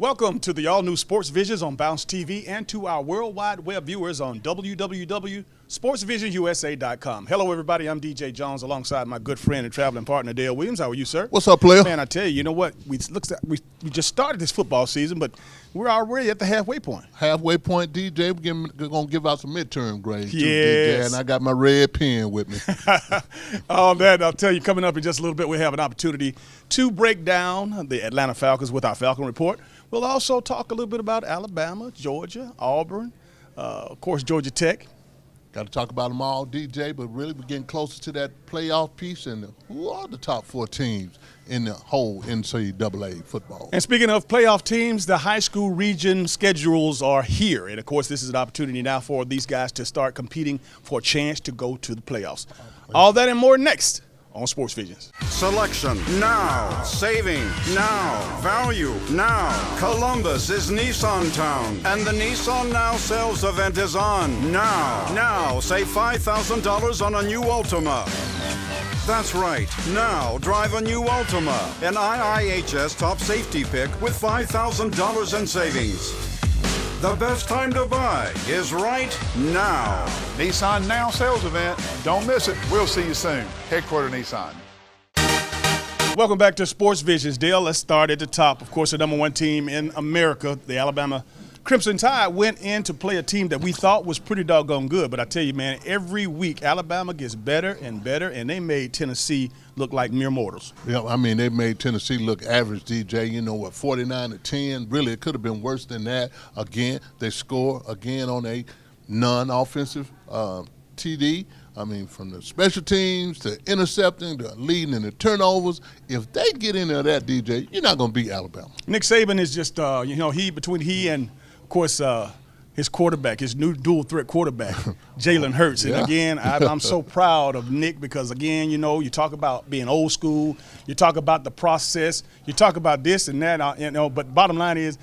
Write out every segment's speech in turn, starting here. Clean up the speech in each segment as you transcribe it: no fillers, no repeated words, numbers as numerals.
Welcome to the all-new Sports Visions on Bounce TV and to our worldwide web viewers on www.sportsvisionusa.com. Hello, everybody. I'm DJ Jones alongside my good friend and traveling partner, Dale Williams. How are you, sir? What's up, player? Man, I tell you, you know what? We just started this football season, but we're already at the halfway point. Halfway point, DJ. We're going to give out some midterm grades, too, Yes. DJ, and I got my red pen with me. All that, I'll tell you, coming up in just a little bit, we'll have an opportunity to break down the Atlanta Falcons with our Falcon Report. We'll also talk a little bit about Alabama, Georgia, Auburn, of course, Georgia Tech. Got to talk about them all, DJ, but really we're getting closer to that playoff piece and who are the top four teams in the whole NCAA football. And speaking of playoff teams, the high school region schedules are here. And, of course, this is an opportunity now for these guys to start competing for a chance to go to the playoffs. All that and more next on Sports Visions. Selection now, saving now, value now. Columbus is Nissan Town, and the Nissan Now sales event is on now. Now, save $5,000 on a new Altima. That's right. Now, drive a new Altima, an IIHS top safety pick with $5,000 in savings. The best time to buy is right now. Nissan Now sales event. Don't miss it. We'll see you soon. Headquarter Nissan. Welcome back to Sports Visions. Dale, let's start at the top. Of course, the number one team in America, the Alabama Crimson Tide, went in to play a team that we thought was pretty doggone good. But I tell you, man, every week Alabama gets better and better, and they made Tennessee look like mere mortals. Yeah, I mean, they made Tennessee look average, DJ. You know what, 49-10. Really, it could have been worse than that. Again, they score again on a non-offensive TD. I mean, from the special teams to intercepting to leading in the turnovers. If they get into that, DJ, you're not going to beat Alabama. Nick Saban is just, between he and, of course, his quarterback, his new dual-threat quarterback, Jalen Hurts. And, again, I'm so proud of Nick because, again, you know, you talk about being old school. You talk about the process. You talk about this and that, but bottom line is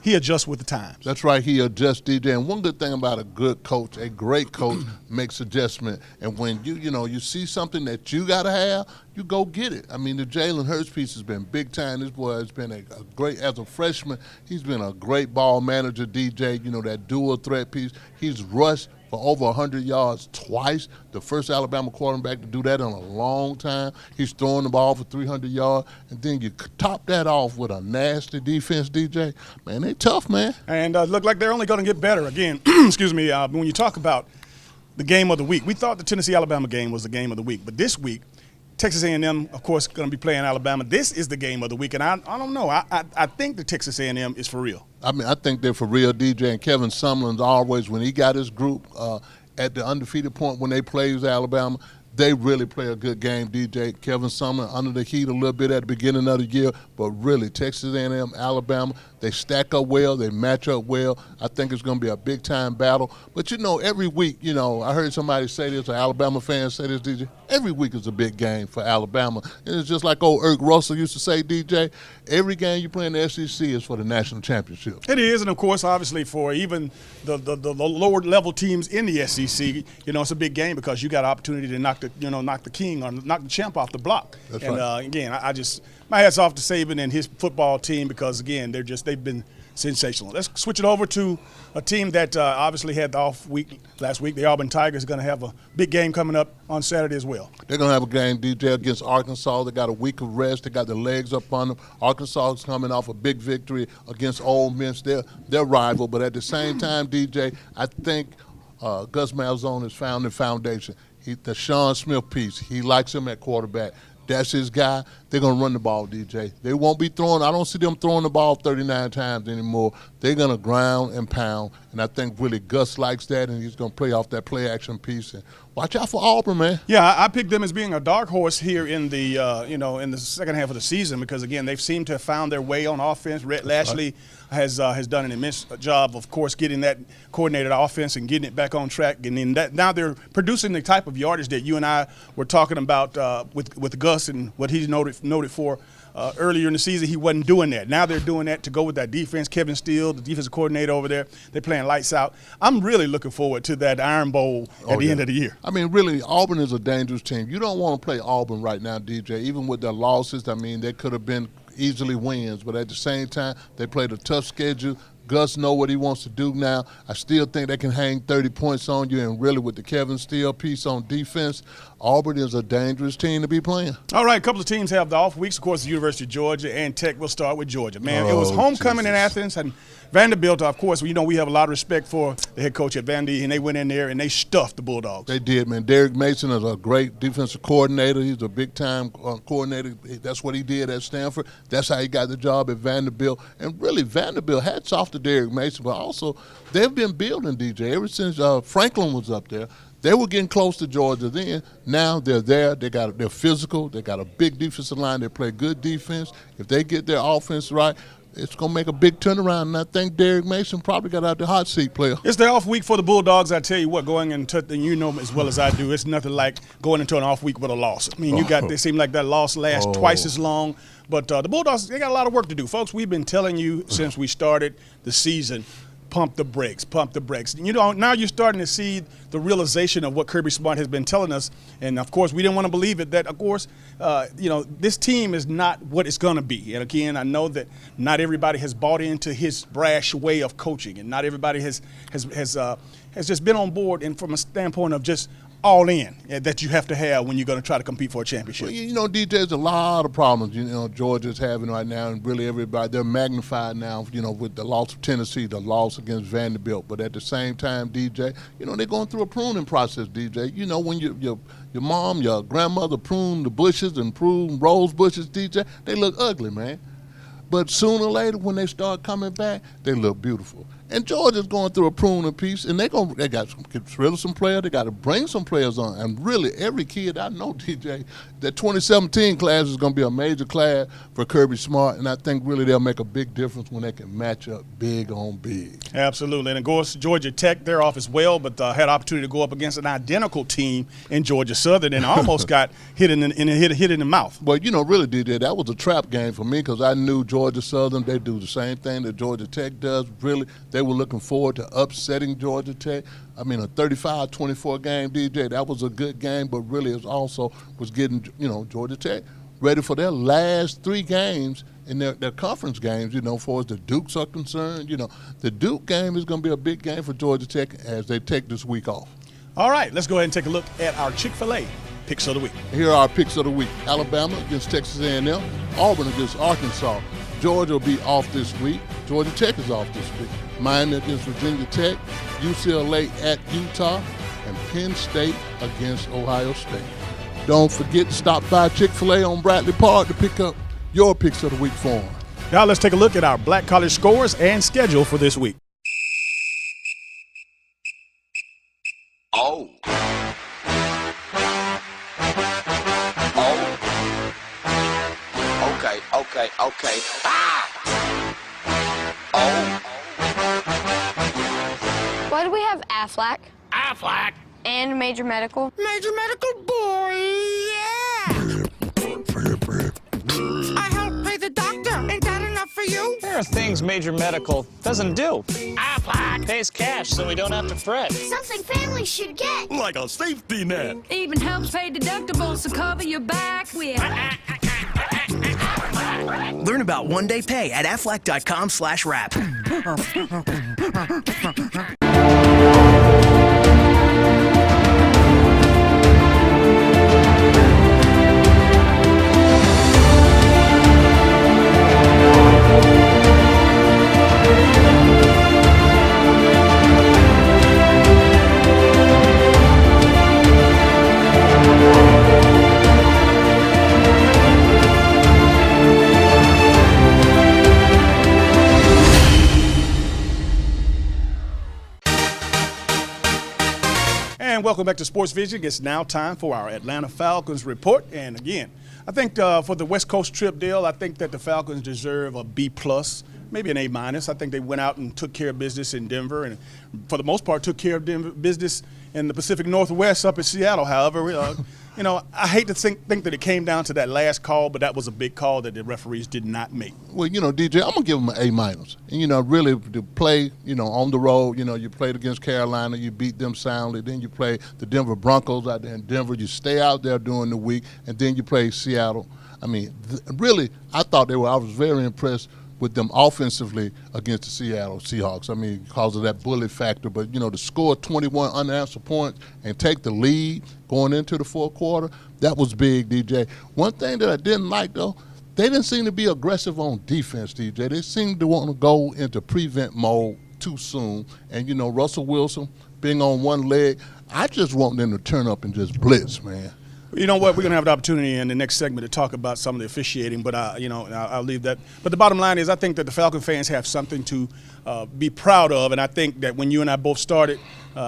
he adjusts with the times. That's right. He adjusts, DJ. And one good thing about a good coach, a great coach, makes adjustment. And when you see something that you got to have, you go get it. I mean, the Jalen Hurts piece has been big time. This boy has been a great, as a freshman, he's been a great ball manager, DJ. You know, that dual threat piece. He's rushed for over 100 yards twice, the first Alabama quarterback to do that in a long time. He's throwing the ball for 300 yards, and then you top that off with a nasty defense, DJ. Man, they tough, man. And look like they're only going to get better. Again, excuse me, when you talk about the game of the week, we thought the Tennessee-Alabama game was the game of the week. But this week, Texas A&M, of course, going to be playing Alabama. This is the game of the week, and I don't know. I think the Texas A&M is for real. I mean, I think they're for real, DJ. And Kevin Sumlin's always, when he got his group at the undefeated point when they plays Alabama, they really play a good game, DJ. Kevin Sumlin under the heat a little bit at the beginning of the year, but really Texas A&M, Alabama, they stack up well, they match up well. I think it's going to be a big-time battle. But, you know, every week, you know, I heard somebody say this, an Alabama fan say this, DJ, every week is a big game for Alabama. And it's just like old Irk Russell used to say, DJ, every game you play in the SEC is for the national championship. It is, and, of course, obviously for even the lower-level teams in the SEC, you know, it's a big game because you got an opportunity to knock the king or knock the champ off the block. That's and right. Again, I just my hats off to Saban and his football team because again they've been sensational. Let's switch it over to a team that obviously had the off week last week. The Auburn Tigers are going to have a big game coming up on Saturday as well. They're going to have a game, DJ, against Arkansas. They got a week of rest. They got their legs up on them. Arkansas is coming off a big victory against Ole Miss. They're rival, but at the same time, DJ, I think Gus Malzahn has found the foundation. The Sean Smith piece, he likes him at quarterback. That's his guy. They're going to run the ball, DJ. They won't be throwing. I don't see them throwing the ball 39 times anymore. They're going to ground and pound, and I think really Gus likes that, and he's going to play off that play-action piece. And watch out for Auburn, man. Yeah, I picked them as being a dark horse here in the in the second half of the season because, again, they've seemed to have found their way on offense. Rhett Lashley has done an immense job, of course, getting that coordinated offense and getting it back on track. And then now they're producing the type of yardage that you and I were talking about with Gus and what he's noted for earlier in the season, he wasn't doing that. Now they're doing that to go with that defense. Kevin Steele, the defensive coordinator over there, they're playing lights out. I'm really looking forward to that Iron Bowl at the end of the year. I mean, really, Auburn is a dangerous team. You don't want to play Auburn right now, DJ, even with their losses. I mean, they could have been easily wins, but at the same time, they played a tough schedule. Gus know what he wants to do now. I still think they can hang 30 points on you, and really with the Kevin Steele piece on defense, Auburn is a dangerous team to be playing. All right, a couple of teams have the off weeks. Of course, the University of Georgia and Tech. We'll start with Georgia. Man, it was homecoming in Athens, and Vanderbilt, of course, we have a lot of respect for the head coach at Vandy, and they went in there and they stuffed the Bulldogs. They did, man. Derek Mason is a great defensive coordinator. He's a big-time coordinator. That's what he did at Stanford. That's how he got the job at Vanderbilt. And really, Vanderbilt, hats off to Derek Mason, but also they've been building, DJ, ever since Franklin was up there. They were getting close to Georgia then. Now they're there. They're physical. They got a big defensive line. They play good defense. If they get their offense right, it's going to make a big turnaround, and I think Derek Mason probably got out the hot seat player. It's the off week for the Bulldogs. I tell you what, going into, and you know as well as I do, it's nothing like going into an off week with a loss. I mean, they seem like that loss lasts twice as long. But the Bulldogs, they got a lot of work to do. Folks, we've been telling you since we started the season, pump the brakes, pump the brakes. Now you're starting to see the realization of what Kirby Smart has been telling us. And, of course, we didn't want to believe it that, of course, this team is not what it's going to be. And, again, I know that not everybody has bought into his brash way of coaching, and not everybody has just been on board and from a standpoint of just all in that you have to have when you're going to try to compete for a championship. Well, DJ, there's a lot of problems, Georgia's having right now, and really everybody, they're magnified now, with the loss of Tennessee, the loss against Vanderbilt. But at the same time, DJ, they're going through a pruning process, DJ. When your mom, your grandmother prune the bushes and prune rose bushes, DJ, they look ugly, man. But sooner or later, when they start coming back, they look beautiful. And Georgia's going through a pruning piece, and they got to get rid of some players. They got to bring some players on. And really, every kid I know, DJ, that 2017 class is going to be a major class for Kirby Smart, and I think really they'll make a big difference when they can match up big on big. Absolutely. And, of course, Georgia Tech, they're off as well, but had an opportunity to go up against an identical team in Georgia Southern and almost got hit in the mouth. Well, really, DJ, that was a trap game for me because I knew Georgia Southern, they do the same thing that Georgia Tech does. Really, they were looking forward to upsetting Georgia Tech. I mean, a 35-24 game, DJ, that was a good game, but really it also was getting, Georgia Tech ready for their last 3 games in their conference games, as far as the Dukes are concerned. The Duke game is going to be a big game for Georgia Tech as they take this week off. All right, let's go ahead and take a look at our Chick-fil-A picks of the week. Here are our picks of the week. Alabama against Texas A&M. Auburn against Arkansas. Georgia will be off this week. Georgia Tech is off this week. Miami against Virginia Tech. UCLA at Utah. And Penn State against Ohio State. Don't forget to stop by Chick-fil-A on Bradley Park to pick up your picks of the week form. Now let's take a look at our Black College scores and schedule for this week. Okay. Why do we have Aflac? Aflac. And Major Medical? Major Medical, boy, yeah! I help pay the doctor. Ain't that enough for you? There are things Major Medical doesn't do. Aflac. Pays cash so we don't have to fret. Something families should get. Like a safety net. Even helps pay deductibles to cover your back with. Learn about one-day pay at aflac.com/wrap. And welcome back to Sports Vision. It's now time for our Atlanta Falcons report. And again, I think for the West Coast trip deal, I think that the Falcons deserve a B+, maybe an A-. I think they went out and took care of business in Denver, and for the most part took care of business in the Pacific Northwest up in Seattle. However, you know, I hate to think that it came down to that last call, but that was a big call that the referees did not make. Well, you know, DJ, I'm going to give them an A-. And, you know, really to play, you know, on the road, you know, you played against Carolina, you beat them soundly. Then you play the Denver Broncos out there in Denver. You stay out there during the week, and then you play Seattle. I mean, really, I was very impressed with them offensively against the Seattle Seahawks. I mean, because of that bullet factor. But, you know, to score 21 unanswered points and take the lead going into the fourth quarter, that was big, DJ. One thing that I didn't like, though, they didn't seem to be aggressive on defense, DJ. They seemed to want to go into prevent mode too soon. And, you know, Russell Wilson being on one leg, I just want them to turn up and just blitz, man. You know what? We're going to have the opportunity in the next segment to talk about some of the officiating, but I'll leave that. But the bottom line is, I think that the Falcon fans have something to be proud of, and I think that when you and I both started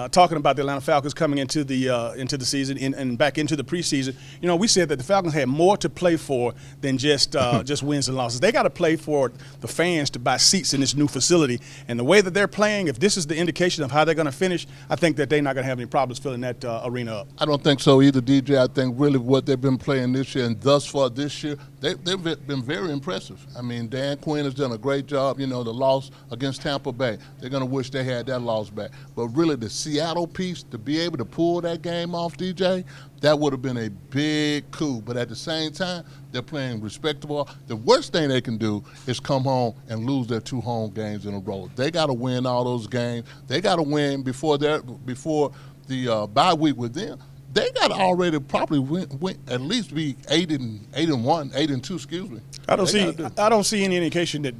talking about the Atlanta Falcons coming into the season and back into the preseason, you know, we said that the Falcons had more to play for than just wins and losses. They got to play for the fans to buy seats in this new facility, and the way that they're playing, if this is the indication of how they're going to finish, I think that they're not going to have any problems filling that arena up. I don't think so either, DJ. I think really what they've been playing this year and thus far this year, they've been very impressive. I mean, Dan Quinn has done a great job. You know, the loss against Tampa Bay, they're going to wish they had that loss back. But really the Seattle piece, to be able to pull that game off, DJ, that would have been a big coup. But at the same time, they're playing respectable. The worst thing they can do is come home and lose their 2 home games in a row. They got to win all those games. They got to win before the bye week with them. They got to already probably win at least be 8-1, 8-2. Excuse me. I don't see any indication that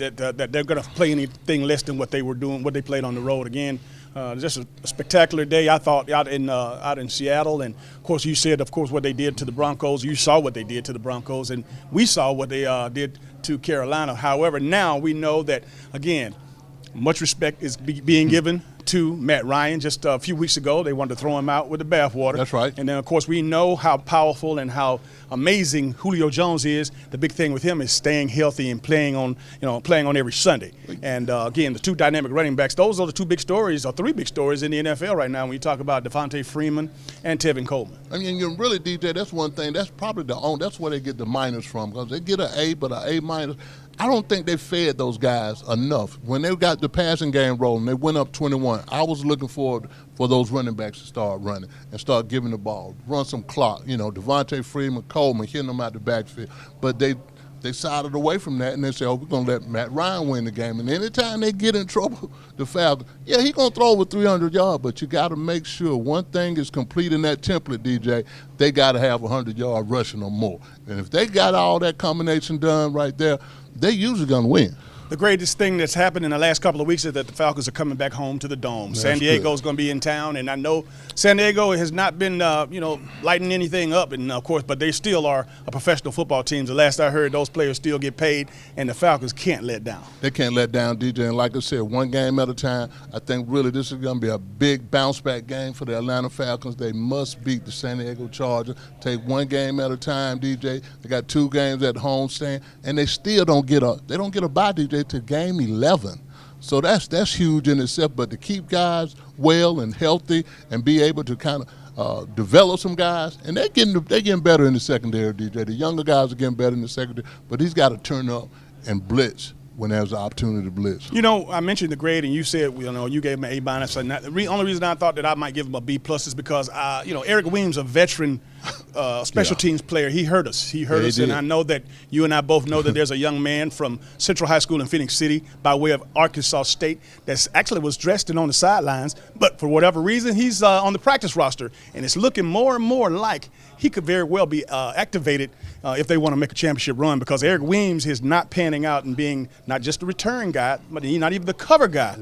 they're going to play anything less than what they were doing, what they played on the road. Again, just a spectacular day, I thought, out in Seattle. And of course, you said, of course, what they did to the Broncos. You saw what they did to the Broncos, and we saw what they did to Carolina. However, now we know that, again, much respect is being given to Matt Ryan. Just a few weeks ago, they wanted to throw him out with the bathwater. That's right. And then, of course, we know how powerful and how amazing Julio Jones is. The big thing with him is staying healthy and playing on every Sunday. And again, the 2 dynamic running backs. Those are the 2 big stories, or 3 big stories in the NFL right now when you talk about Devontae Freeman and Tevin Coleman. I mean, you really, DJ, that's one thing. That's probably that's where they get the minus from, because they get an A, but an A-. I don't think they fed those guys enough. When they got the passing game rolling, they went up 21. I was looking forward for those running backs to start running and start giving the ball, run some clock. You know, Devontae Freeman, Coleman, hitting them out the backfield. But they sided away from that, and they said, we're going to let Matt Ryan win the game. And anytime they get in trouble, the Falcons, yeah, he's going to throw over 300 yards, but you got to make sure one thing is complete in that template, DJ. They got to have 100-yard rushing or more. And if they got all that combination done right there, they're usually going to win. The greatest thing that's happened in the last couple of weeks is that the Falcons are coming back home to the Dome. That's San Diego's going to be in town, and I know San Diego has not been, lighting anything up, and of course, but they still are a professional football team. The last I heard, those players still get paid, and the Falcons can't let down. They can't let down, DJ. And like I said, one game at a time. I think really this is going to be a big bounce-back game for the Atlanta Falcons. They must beat the San Diego Chargers. Take one game at a time, DJ. They got 2 games at home stand, and they still don't get a bye, DJ, to game 11. So that's huge in itself. But to keep guys well and healthy and be able to kind of develop some guys, and they're getting better in the secondary, DJ. The younger guys are getting better in the secondary, but he's got to turn up and blitz when there's an opportunity to blitz. You know, I mentioned the grade, and you said, you gave him an A-. And the only reason I thought that I might give him a B+ is because, Eric Weems, a veteran special teams player, he hurt us. And I know that you and I both know that there's a young man from Central High School in Phoenix City by way of Arkansas State that actually was dressed and on the sidelines, but for whatever reason, he's on the practice roster, and it's looking more and more like he could very well be activated if they want to make a championship run, because Eric Weems is not panning out and being not just a return guy, but he's not even the cover guy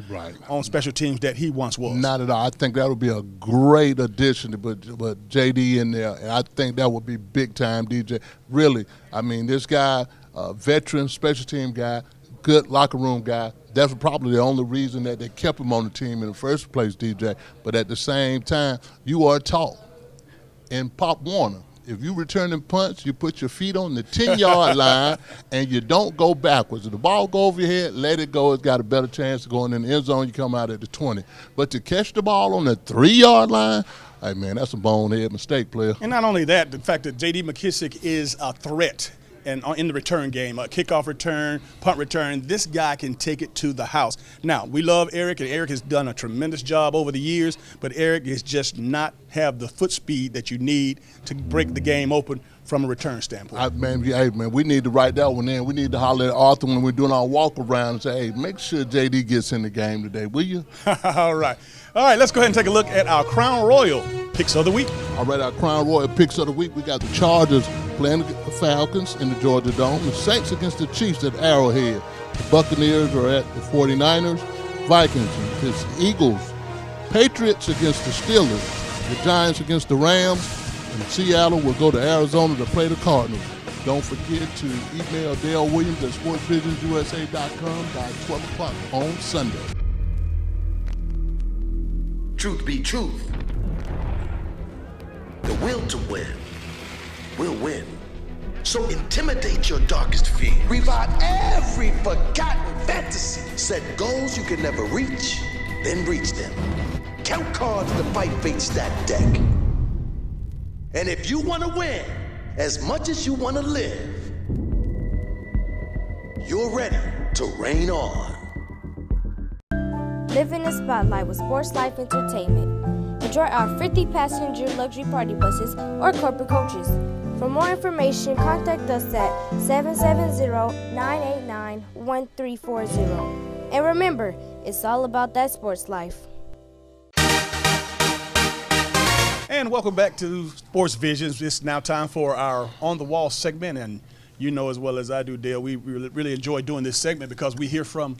on special teams that he once was. Not at all. I think that would be a great addition to put JD in there, and I think that would be big time, DJ. Really, I mean, this guy, veteran special team guy, good locker room guy. That's probably the only reason that they kept him on the team in the first place, DJ. But at the same time, you are taught in Pop Warner, If you returning punts, you put your feet on the 10-yard line, and you don't go backwards. If the ball go over your head, let it go. It's got a better chance of going in the end zone. You come out at the 20. But to catch the ball on the 3-yard line, hey, man, that's a bonehead mistake, player. And not only that, the fact that J.D. McKissick is a threat. And in the return game, a kickoff return, punt return, this guy can take it to the house. Now, we love Eric, and Eric has done a tremendous job over the years, but Eric is just not have the foot speed that you need to break the game open from a return standpoint. Man, we need to write that one in. We need to holler at Arthur when we're doing our walk around and say, hey, make sure JD gets in the game today, will you? All right. All right, let's go ahead and take a look at our Crown Royal picks of the week. All right, our Crown Royal picks of the week. We got the Chargers playing the Falcons in the Georgia Dome. The Saints against the Chiefs at Arrowhead. The Buccaneers are at the 49ers. Vikings against the Eagles. Patriots against the Steelers. The Giants against the Rams. And Seattle will go to Arizona to play the Cardinals. Don't forget to email Dale Williams at sportsvisionsusa.com by 12 o'clock on Sunday. Truth be truth, the will to win will win. So intimidate your darkest fear. Revive every forgotten fantasy. Set goals you can never reach, then reach them. Count cards to fight fate stack deck. And if you want to win as much as you want to live, you're ready to reign on. Live in the spotlight with Sports Life Entertainment. Enjoy our 50-passenger luxury party buses or corporate coaches. For more information, contact us at 770-989-1340. And remember, it's all about that sports life. And welcome back to Sports Visions. It's now time for our On the Wall segment. And you know as well as I do, Dale, we really enjoy doing this segment because we hear from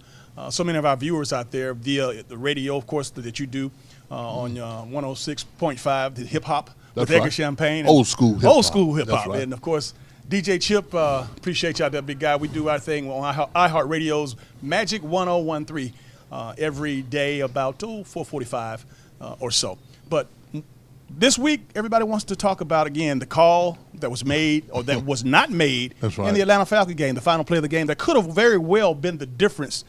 so many of our viewers out there via the radio, of course, that you do on 106.5, the hip-hop with Edgar Champagne. Old school hip-hop. Old school hip-hop. Right. And, of course, DJ Chip, appreciate y'all, that big guy. We do our thing on iHeartRadio's Magic 1013 every day about 4:45 or so. But this week, everybody wants to talk about, again, the call that was made or that was not made in the Atlanta Falcons game, the final play of the game, that could have very well been the difference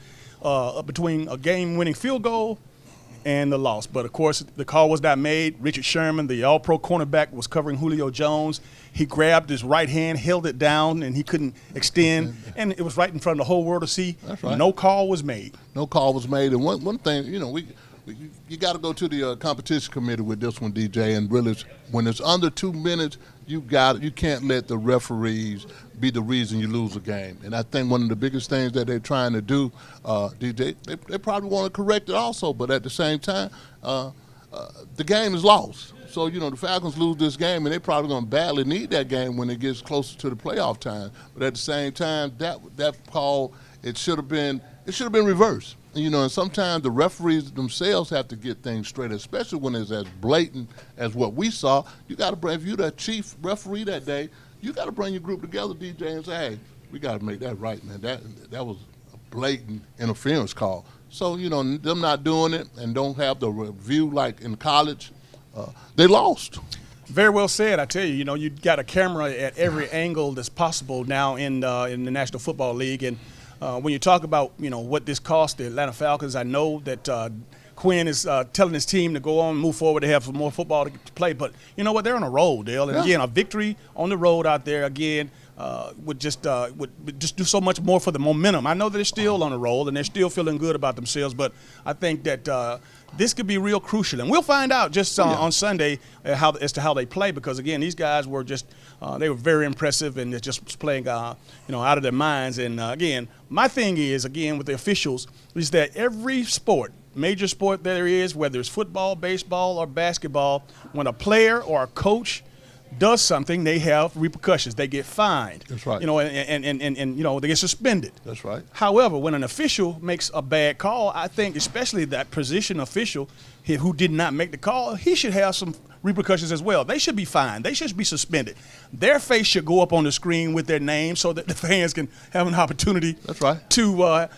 between a game-winning field goal and the loss. But, of course, the call was not made. Richard Sherman, the all-pro cornerback, was covering Julio Jones. He grabbed his right hand, held it down, and he couldn't extend. And it was right in front of the whole world to see. That's right. No call was made. No call was made. And one thing, you know, you got to go to the competition committee with this one, DJ, and really, when it's under 2 minutes, you can't let the referees be the reason you lose a game. And I think one of the biggest things that they're trying to do, DJ, they probably want to correct it also, but at the same time, the game is lost. So, you know, the Falcons lose this game, and they're probably going to badly need that game when it gets closer to the playoff time. But at the same time, that call, it should have been reversed. You know, and sometimes the referees themselves have to get things straight, especially when it's as blatant as what we saw. You got to bring, if you're the chief referee that day, you got to bring your group together, DJ, and say, hey, we got to make that right, man. That was a blatant interference call. So, you know, them not doing it and don't have the review like in college, they lost. Very well said. I tell you, you know, you got a camera at every angle that's possible now in the National Football League. And when you talk about, you know, what this cost the Atlanta Falcons, I know that Quinn is telling his team to go on and move forward to have some more football to play. But you know what? They're on a roll, Dale. And, again, a victory on the road out there, again, would just do so much more for the momentum. I know that they're still on a roll and they're still feeling good about themselves, but I think that this could be real crucial. And we'll find out just on Sunday as to how they play because, again, these guys were just they were very impressive and they're just playing out of their minds. And, again, my thing is, again, with the officials, is that every sport, major sport there is, whether it's football, baseball, or basketball, when a player or a coach does something, they have repercussions. They get fined. That's right. You know, and you know, they get suspended. That's right. However, when an official makes a bad call, I think especially that position official who did not make the call, he should have some repercussions as well. They should be fined. They should be suspended. Their face should go up on the screen with their name so that the fans can have an opportunity. That's right. To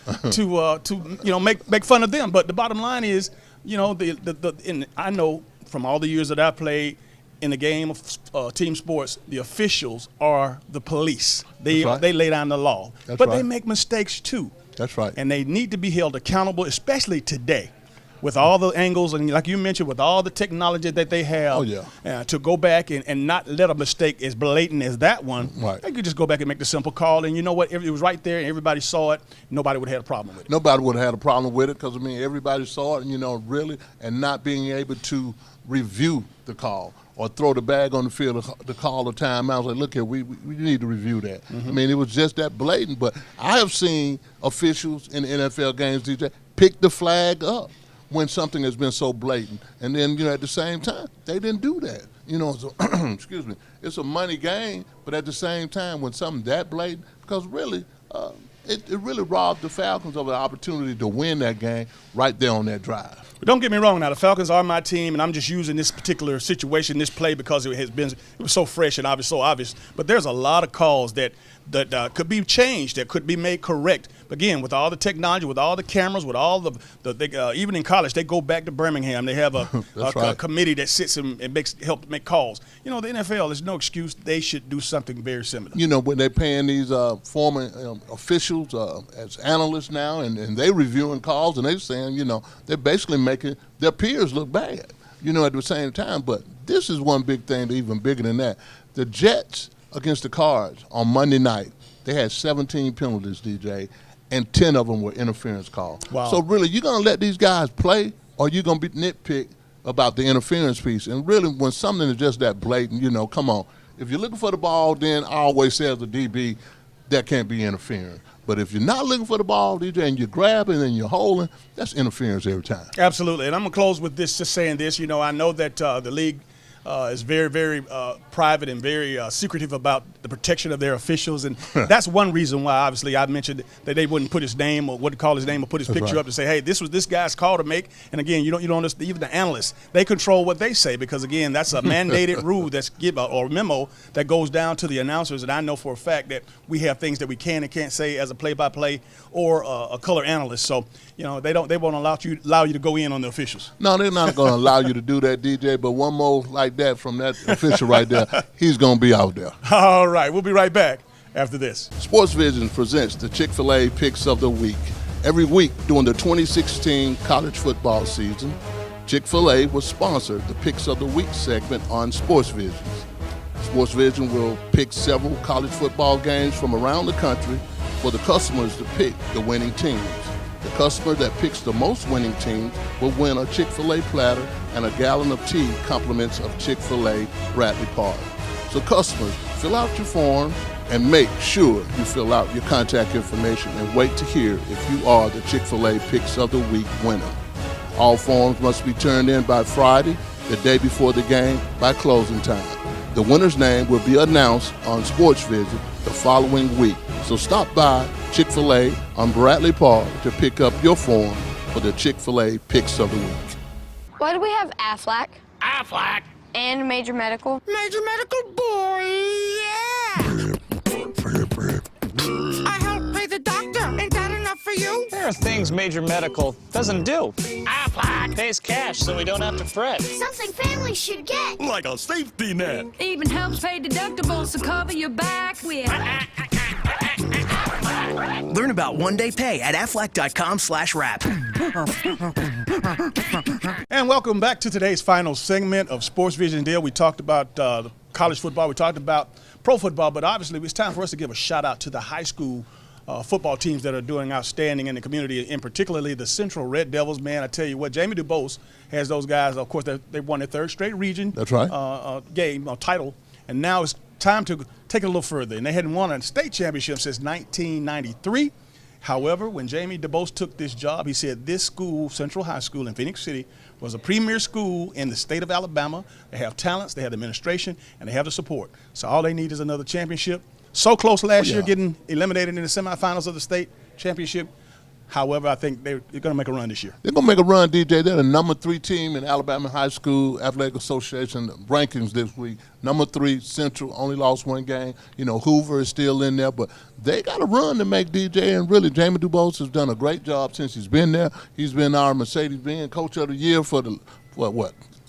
you know, make fun of them. But the bottom line is, you know, and I know from all the years that I played, in the game of team sports, the officials are the police. They That's right. they lay down the law, That's but right. they make mistakes too. That's right. And they need to be held accountable, especially today, with all the angles and, like you mentioned, with all the technology that they have. Oh, yeah. To go back and not let a mistake as blatant as that one. Right. They could just go back and make the simple call, and you know what? If it was right there and everybody saw it, nobody would have had a problem with it. Nobody would have had a problem with it because, I mean, everybody saw it, and, really, and not being able to review the call or throw the bag on the field to call a timeout. I was like, look here, we need to review that. I mean, it was just that blatant. But I have seen officials in the NFL games, DJ, pick the flag up when something has been so blatant. And then, at the same time, they didn't do that. So, excuse me, it's a money game, but at the same time, when something that blatant, because really, it really robbed the Falcons of an opportunity to win that game right there on that drive. But don't get me wrong. Now the Falcons are my team, and I'm just using this particular situation, this play, because it was so fresh and so obvious. But there's a lot of calls that could be changed, that could be made correct. Again, with all the technology, with all the cameras, with all even in college, they go back to Birmingham. They have a committee that sits and help make calls. The NFL, there's no excuse. They should do something very similar. When they're paying these former officials as analysts now, and they reviewing calls, and they're saying, they're basically making their peers look bad, at the same time. But this is one big thing, even bigger than that. The Jets against the Cards on Monday night, they had 17 penalties, DJ, and 10 of them were interference calls. Wow. So really, you're going to let these guys play, or you're going to be nitpick about the interference piece. And really, when something is just that blatant, come on. If you're looking for the ball, then I always say as a DB, that can't be interference. But if you're not looking for the ball, DJ, and you're grabbing and you're holding, that's interference every time. Absolutely. And I'm going to close with this, just saying this. I know that the league is very, very private and very secretive about the protection of their officials. And that's one reason why, obviously, I mentioned that they wouldn't put his name or wouldn't call his name or put his picture up to say, hey, this was this guy's call to make. And, again, you don't understand, even the analysts, they control what they say because, again, that's a mandated rule that's or memo that goes down to the announcers. And I know for a fact that we have things that we can and can't say as a play-by-play or a color analyst. So, they won't allow you to go in on the officials. No, they're not going to allow you to do that, DJ. But one more like that from that official right there, he's going to be out there. All right, we'll be right back after this. Sports Vision presents the Chick-fil-A Picks of the Week. Every week during the 2016 college football season, Chick-fil-A will sponsor the Picks of the Week segment on Sports Vision. Sports Vision will pick several college football games from around the country for the customers to pick the winning teams. The customer that picks the most winning teams will win a Chick-fil-A platter and a gallon of tea, compliments of Chick-fil-A Bradley Park. So customers, fill out your form and make sure you fill out your contact information and wait to hear if you are the Chick-fil-A Picks of the Week winner. All forms must be turned in by Friday, the day before the game, by closing time. The winner's name will be announced on Sports Vision the following week. So stop by Chick-fil-A on Bradley Park to pick up your form for the Chick-fil-A Picks of the Week. Why do we have Aflac? Aflac. And Major Medical? Major Medical, boy, yeah! I help pay the doctor. Ain't that enough for you? There are things Major Medical doesn't do. Aflac. Pays cash so we don't have to fret. Something families should get. Like a safety net. Even helps pay deductibles to cover your back with. Learn about one-day pay at Aflac.com/wrap. And welcome back to today's final segment of Sports Vision Deal. We talked about college football. We talked about pro football. But obviously, it's time for us to give a shout-out to the high school football teams that are doing outstanding in the community, and particularly the Central Red Devils. Man, I tell you what, Jamie DuBose has those guys. Of course, they won their third straight region That's right. Title. And now it's time to take it a little further. And they hadn't won a state championship since 1993. However, when Jamie DuBose took this job, he said this school, Central High School in Phoenix City, was a premier school in the state of Alabama. They have talents, they have administration, and they have the support. So all they need is another championship. So close last year, getting eliminated in the semifinals of the state championship. However, I think they're going to make a run this year. They're going to make a run, DJ. They're the number 3 team in Alabama High School Athletic Association rankings this week. Number 3, Central, only lost one game. Hoover is still in there, but they got a run to make, DJ. And really, Jamie DuBose has done a great job since he's been there. He's been our Mercedes-Benz Coach of the Year for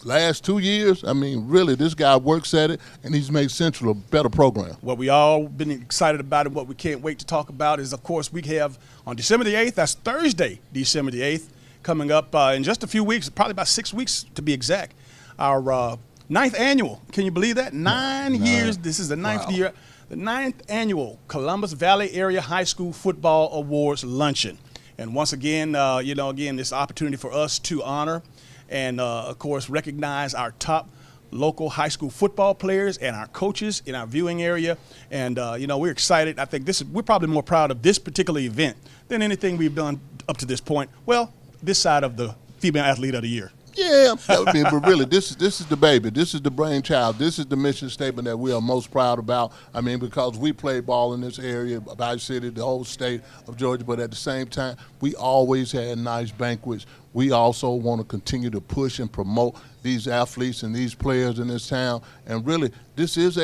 last 2 years, I mean, really, this guy works at it, and he's made Central a better program. What we all been excited about and what we can't wait to talk about is, of course, we have on December the 8th, that's Thursday, December the 8th, coming up in just a few weeks, probably about 6 weeks to be exact, our 9th annual. Can you believe that? 9 years. This is the 9th year. The 9th annual Columbus Valley Area High School Football Awards Luncheon. And once again, this opportunity for us to honor and, of course, recognize our top local high school football players and our coaches in our viewing area. And, we're excited. I think we're probably more proud of this particular event than anything we've done up to this point. Well, this side of the Female Athlete of the Year. Yeah, that would be, but really, this is the baby. This is the brainchild. This is the mission statement that we are most proud about. I mean, because we play ball in this area, Dodge City, the whole state of Georgia, but at the same time, we always had nice banquets. We also want to continue to push and promote these athletes and these players in this town. And really, this is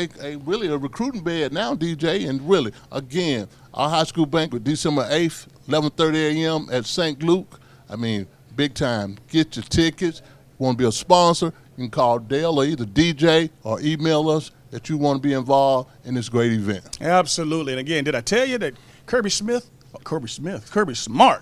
really a recruiting bed now, DJ. And really, again, our high school banquet, December 8th, 11:30 a.m. at St. Luke. I mean, big time. Get your tickets. Want to be a sponsor? You can call Dale or either DJ or email us that you want to be involved in this great event. Absolutely. And again, did I tell you that Kirby Smart.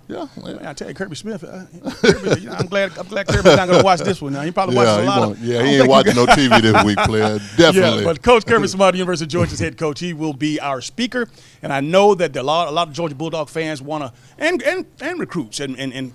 Yeah. Man, I tell you, Kirby Smith. Kirby, I'm glad Kirby's not going to watch this one now. He probably watches a lot of. He ain't watching no TV this week, player. Definitely. Yeah, but Coach Kirby Smart, University of Georgia's head coach, he will be our speaker. And I know that a lot of Georgia Bulldog fans want to, and recruits and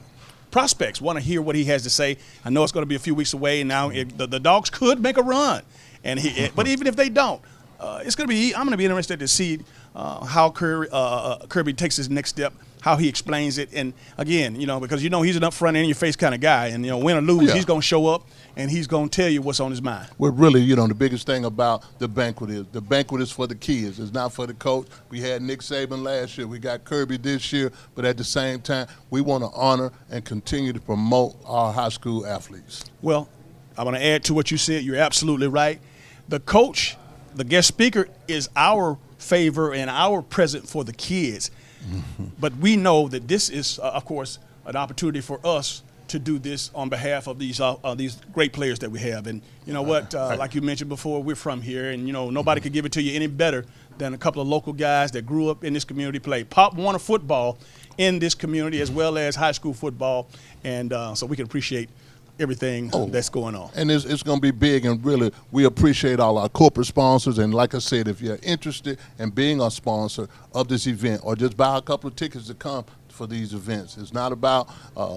prospects want to hear what he has to say. I know it's going to be a few weeks away, and now the Dogs could make a run, but even if they don't, I'm going to be interested to see how Kirby takes his next step, how he explains it, and again, because he's an upfront, in-your-face kind of guy, and win or lose, he's going to show up and he's going to tell you what's on his mind. Well, really, the biggest thing about the banquet is for the kids. It's not for the coach. We had Nick Saban last year. We got Kirby this year. But at the same time, we want to honor and continue to promote our high school athletes. Well, I want to add to what you said. You're absolutely right. The coach, the guest speaker, is our favor and our present for the kids. Mm-hmm. But we know that this is, of course, an opportunity for us to do this on behalf of these great players that we have. And you know what, like you mentioned before, we're from here, and nobody could give it to you any better than a couple of local guys that grew up in this community, played Pop Warner football in this community as well as high school football, and so we can appreciate everything that's going on. And it's going to be big, and really, we appreciate all our corporate sponsors. And like I said, if you're interested in being a sponsor of this event or just buy a couple of tickets to come for these events, it's not about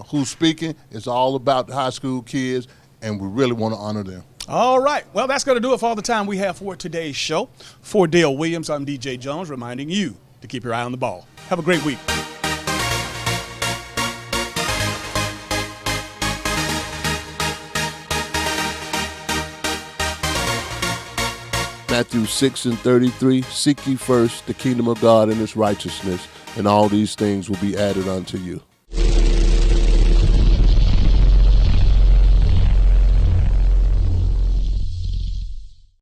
who's speaking. It's all about the high school kids, and we really want to honor them. All right. Well, that's going to do it for all the time we have for today's show. For Dale Williams, I'm DJ Jones, reminding you to keep your eye on the ball. Have a great week. Matthew 6:33, seek ye first the kingdom of God and his righteousness, and all these things will be added unto you.